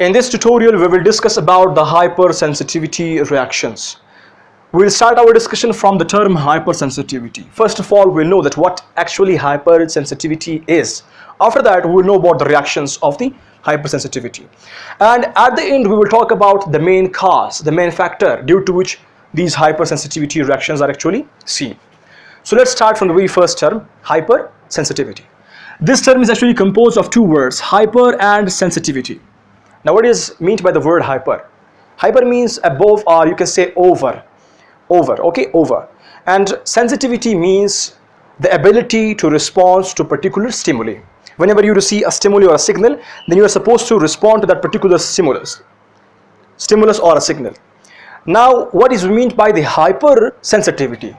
In this tutorial, we will discuss about the hypersensitivity reactions. We will start our discussion from the term hypersensitivity. First of all, we'll know that what actually hypersensitivity is. After that, we'll know about the reactions of the hypersensitivity. And at the end, we will talk about the main cause, the main factor due to which these hypersensitivity reactions are actually seen. So let's start from the very first term, hypersensitivity. This term is actually composed of two words, hyper and sensitivity. Now, what is meant by the word hyper? Hyper means above, or you can say over, over. And sensitivity means the ability to respond to particular stimuli. Whenever you receive a stimuli or a signal, then you are supposed to respond to that particular stimulus or a signal. Now, what is meant by the hypersensitivity?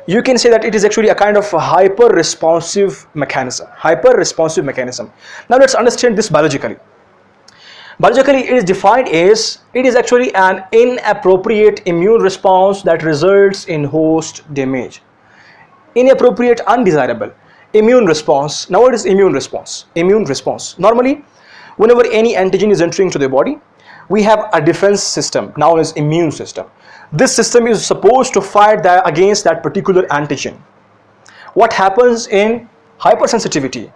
You can say that it is actually a kind of a hyper-responsive mechanism. Now, let's understand this biologically. Biologically, it is defined as it is actually an inappropriate immune response that results in host damage. Inappropriate, undesirable immune response. Now, what is immune response? Immune response. Normally, whenever any antigen is entering to the body, we have a defense system known as immune system. This system is supposed to fight against that particular antigen. What happens in hypersensitivity?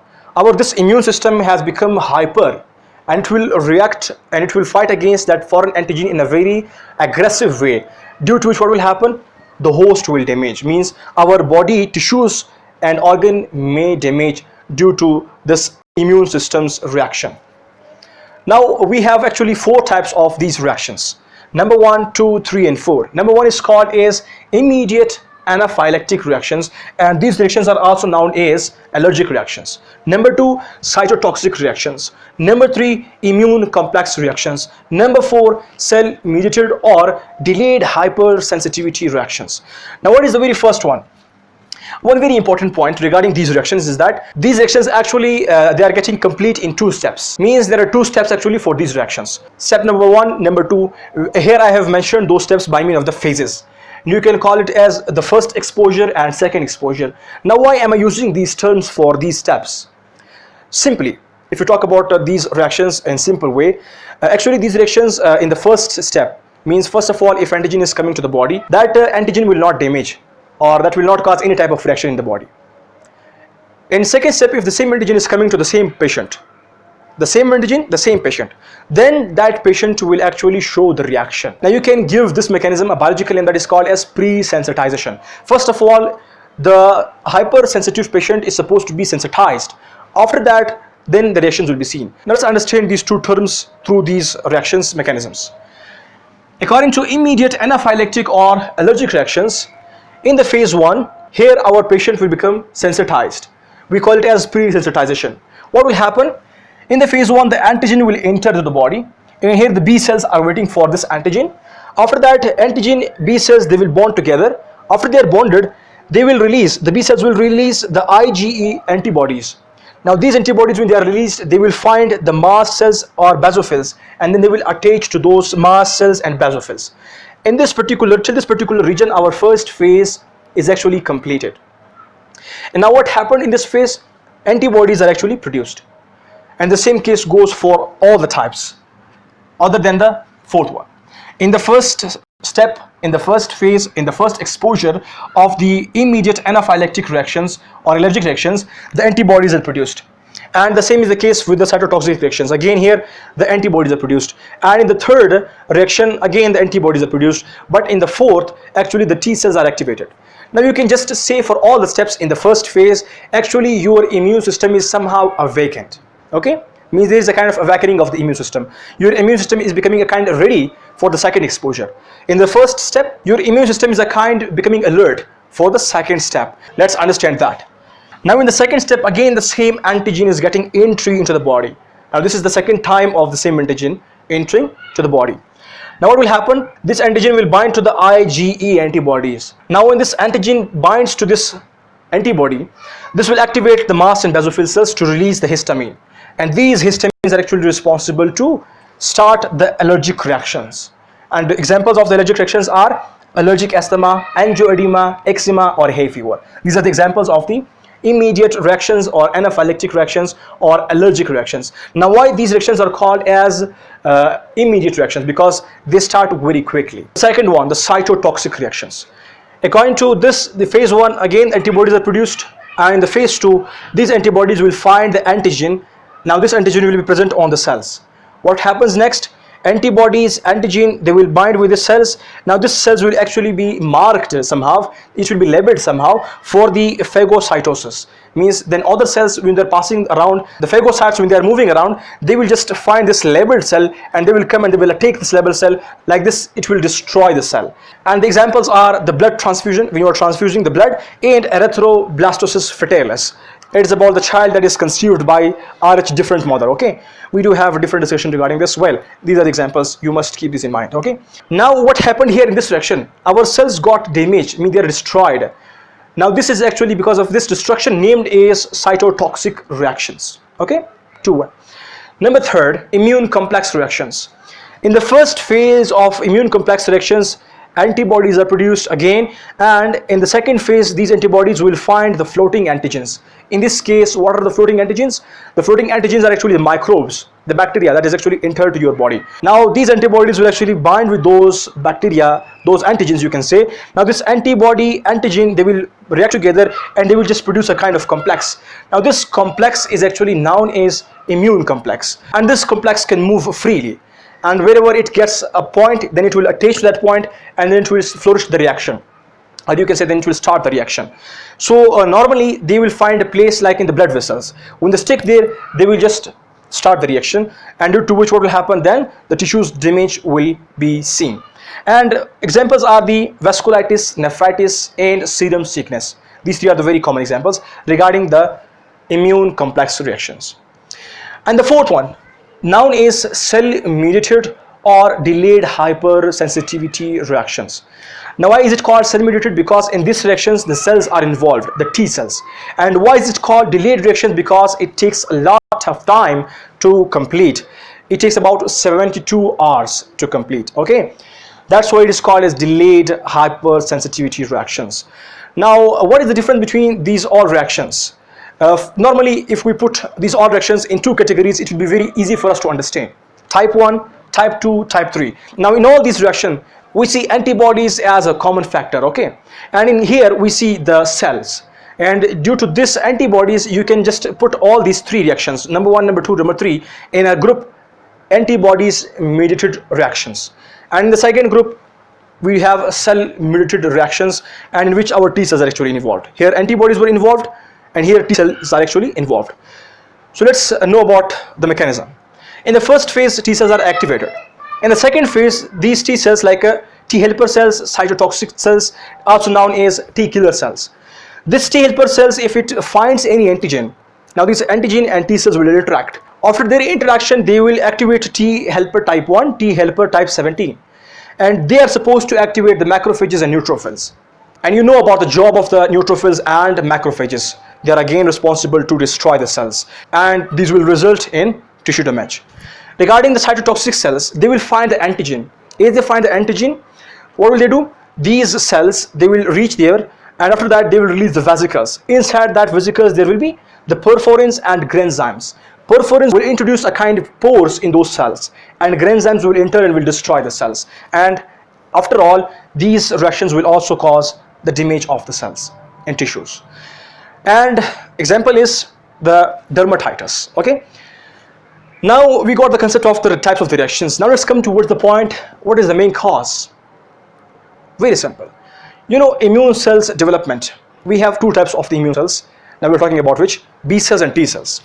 This immune system has become hyper, and it will react and it will fight against that foreign antigen in a very aggressive way, due to which what will happen? The host will damage, means our body tissues and organ may damage due to this immune system's reaction. Now, we have actually four types of these reactions. Number 1, 2, 3 and 4. Number 1 is called as immediate anaphylactic reactions, and these reactions are also known as allergic reactions. Number 2, cytotoxic reactions. Number 3, immune complex reactions. Number 4, cell mediated or delayed hypersensitivity reactions. Now, what is the very first one? One very important point regarding these reactions is that these reactions actually they are getting complete in 2 steps. Means there are 2 steps actually for these reactions. Step number 1, number 2. Here I have mentioned those steps by means of the phases. You can call it as the first exposure and second exposure. Now, why am I using these terms for these steps? Simply, if you talk about these reactions in simple way, actually these reactions in the first step means, first of all, if antigen is coming to the body, that antigen will not damage, or that will not cause any type of reaction in the body. In second step, if the same antigen is coming to the same patient, the same antigen, the same patient, then that patient will actually show the reaction. Now, you can give this mechanism a biological name that is called as pre-sensitization. First of all, the hypersensitive patient is supposed to be sensitized. After that, then the reactions will be seen. Now, let's understand these 2 terms through these reactions mechanisms. According to immediate anaphylactic or allergic reactions, in the phase 1, here our patient will become sensitized. We call it as pre-sensitization. What will happen? In the phase 1, the antigen will enter to the body, and here the B cells are waiting for this antigen. After that, antigen B cells, they will bond together. After they are bonded, the B cells will release the IgE antibodies. Now, these antibodies, when they are released, they will find the mast cells or basophils, and then they will attach to those mast cells and basophils. In this particular region, our first phase is actually completed. And now, what happened in this phase? Antibodies are actually produced. And the same case goes for all the types, other than the fourth one. In the first step, in the first phase, in the first exposure of the immediate anaphylactic reactions or allergic reactions, the antibodies are produced. And the same is the case with the cytotoxic reactions. Again, here the antibodies are produced. And in the third reaction, again the antibodies are produced. But in the fourth, actually the T cells are activated. Now, you can just say for all the steps in the first phase, actually your immune system is somehow awakened. Okay, means there is a kind of awakening of the immune system. Your immune system is becoming a kind of ready for the second exposure. In the first step, your immune system is a kind becoming alert for the second step. Let's understand that. Now, in the second step, again the same antigen is getting entry into the body. Now, this is the second time of the same antigen entering to the body. Now, what will happen? This antigen will bind to the IgE antibodies. Now, when this antigen binds to this antibody, this will activate the mast and basophil cells to release the histamine. And these histamines are actually responsible to start the allergic reactions. And the examples of the allergic reactions are allergic asthma, angioedema, eczema or hay fever. These are the examples of the immediate reactions or anaphylactic reactions or allergic reactions. Now why these reactions are called as immediate reactions? Because they start very quickly. Second one, the cytotoxic reactions. According to this, the phase 1, again antibodies are produced, and in the phase 2 these antibodies will find the antigen. Now this antigen will be present on the cells. What happens next? Antibodies, antigen, they will bind with the cells. Now this cells will actually be marked somehow, it will be labeled somehow for the phagocytosis. Means then other cells, when they're passing around, the phagocytes, when they're moving around, they will just find this labeled cell and they will come and they will take this labeled cell. Like this, it will destroy the cell. And the examples are the blood transfusion, when you are transfusing the blood, and erythroblastosis fetalis. It is about the child that is conceived by RH different mother. Okay, we do have a different discussion regarding this. Well, these are the examples, you must keep this in mind. Okay, now what happened here in this reaction? Our cells got damaged, I mean they are destroyed. Now this is actually because of this destruction, named as cytotoxic reactions. Okay, 2-1. Number third, immune complex reactions. In the first phase of immune complex reactions, antibodies are produced again, and in the second phase these antibodies will find the floating antigens. In this case, what are the floating antigens? The floating antigens are actually the microbes, the bacteria that is actually entered to your body. Now these antibodies will actually bind with those bacteria, those antigens you can say. Now this antibody, antigen, they will react together and they will just produce a kind of complex. Now this complex is actually known as immune complex, and this complex can move freely, and wherever it gets a point, then it will attach to that point and then it will flourish the reaction, or you can say then it will start the reaction. So normally they will find a place like in the blood vessels. When they stick there, they will just start the reaction, and due to which what will happen, then the tissues damage will be seen. And examples are the vasculitis, nephritis, and serum sickness. These three are the very common examples regarding the immune complex reactions. And the fourth one, known as cell-mediated or delayed hypersensitivity reactions. Now why is it called cell-mediated? Because in these reactions the cells are involved, the T cells. And why is it called delayed reaction? Because it takes a lot of time to complete. It takes about 72 hours to complete. Okay, that's why it is called as delayed hypersensitivity reactions. Now what is the difference between these all reactions? Normally if we put these all reactions in two categories, it will be very easy for us to understand: type 1, type 2, type 3. Now in all these reactions we see antibodies as a common factor. Okay, and in here we see the cells, and due to this antibodies you can just put all these three reactions, number 1, number 2, number 3, in a group, antibodies mediated reactions. And in the second group we have cell mediated reactions, and in which our T cells are actually involved. Here antibodies were involved and here T cells are actually involved. So let's know about the mechanism. In the first phase T cells are activated. In the second phase, these T cells, like T helper cells, cytotoxic cells, also known as T killer cells. This T helper cells, if it finds any antigen, now this antigen and T cells will interact. After their interaction, they will activate T helper type 1, T helper type 17, and they are supposed to activate the macrophages and neutrophils. And you know about the job of the neutrophils and macrophages. They are again responsible to destroy the cells, and these will result in tissue damage. Regarding the cytotoxic cells, they will find the antigen. If they find the antigen, what will they do? These cells, they will reach there, and after that they will release the vesicles. Inside that vesicles there will be the perforins and granzymes. Perforins will introduce a kind of pores in those cells, and granzymes will enter and will destroy the cells. And after all, these reactions will also cause the damage of the cells and tissues. And example is the dermatitis. Okay, now we got the concept of the types of the reactions. Now let's come towards the point, what is the main cause? Very simple. You know, immune cells development, we have two types of the immune cells. Now we're talking about which? B cells and T cells,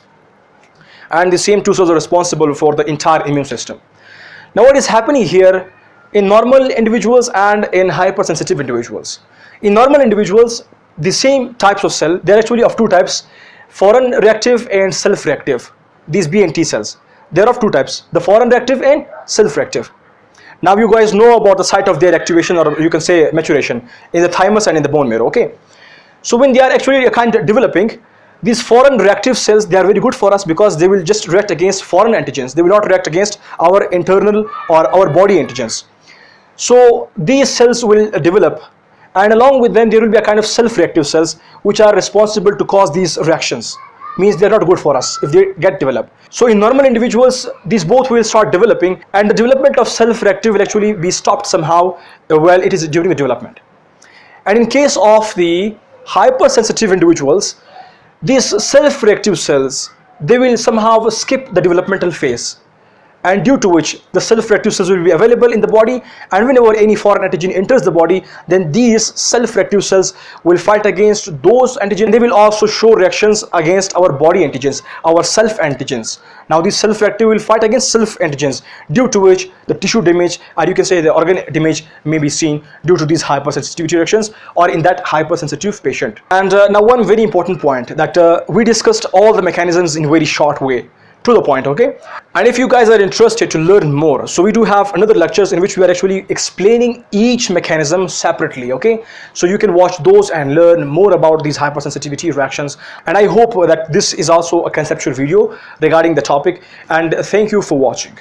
and the same two cells are responsible for the entire immune system. Now what is happening here in normal individuals and in hypersensitive individuals? In normal individuals, the same types of cell, they are actually of two types: foreign reactive and self-reactive. These B and T cells, they are of two types: the foreign reactive and self-reactive. Now you guys know about the site of their activation, or you can say maturation, in the thymus and in the bone marrow. Okay, so when they are actually kind of developing, these foreign reactive cells, they are very good for us because they will just react against foreign antigens. They will not react against our internal or our body antigens. So these cells will develop, and along with them there will be a kind of self-reactive cells which are responsible to cause these reactions. Means they're not good for us if they get developed. So in normal individuals, these both will start developing, and the development of self-reactive will actually be stopped somehow while it is during the development. And in case of the hypersensitive individuals, these self-reactive cells, they will somehow skip the developmental phase, and due to which the self-reactive cells will be available in the body, and whenever any foreign antigen enters the body, then these self-reactive cells will fight against those antigens. They will also show reactions against our body antigens, our self-antigens. Now these self-reactive will fight against self-antigens, due to which the tissue damage, or you can say the organ damage, may be seen due to these hypersensitivity reactions or in that hypersensitive patient. And now one very important point, that we discussed all the mechanisms in very short way, to the point, okay? And if you guys are interested to learn more, so we do have another lectures in which we are actually explaining each mechanism separately, okay? So you can watch those and learn more about these hypersensitivity reactions. And I hope that this is also a conceptual video regarding the topic, and thank you for watching.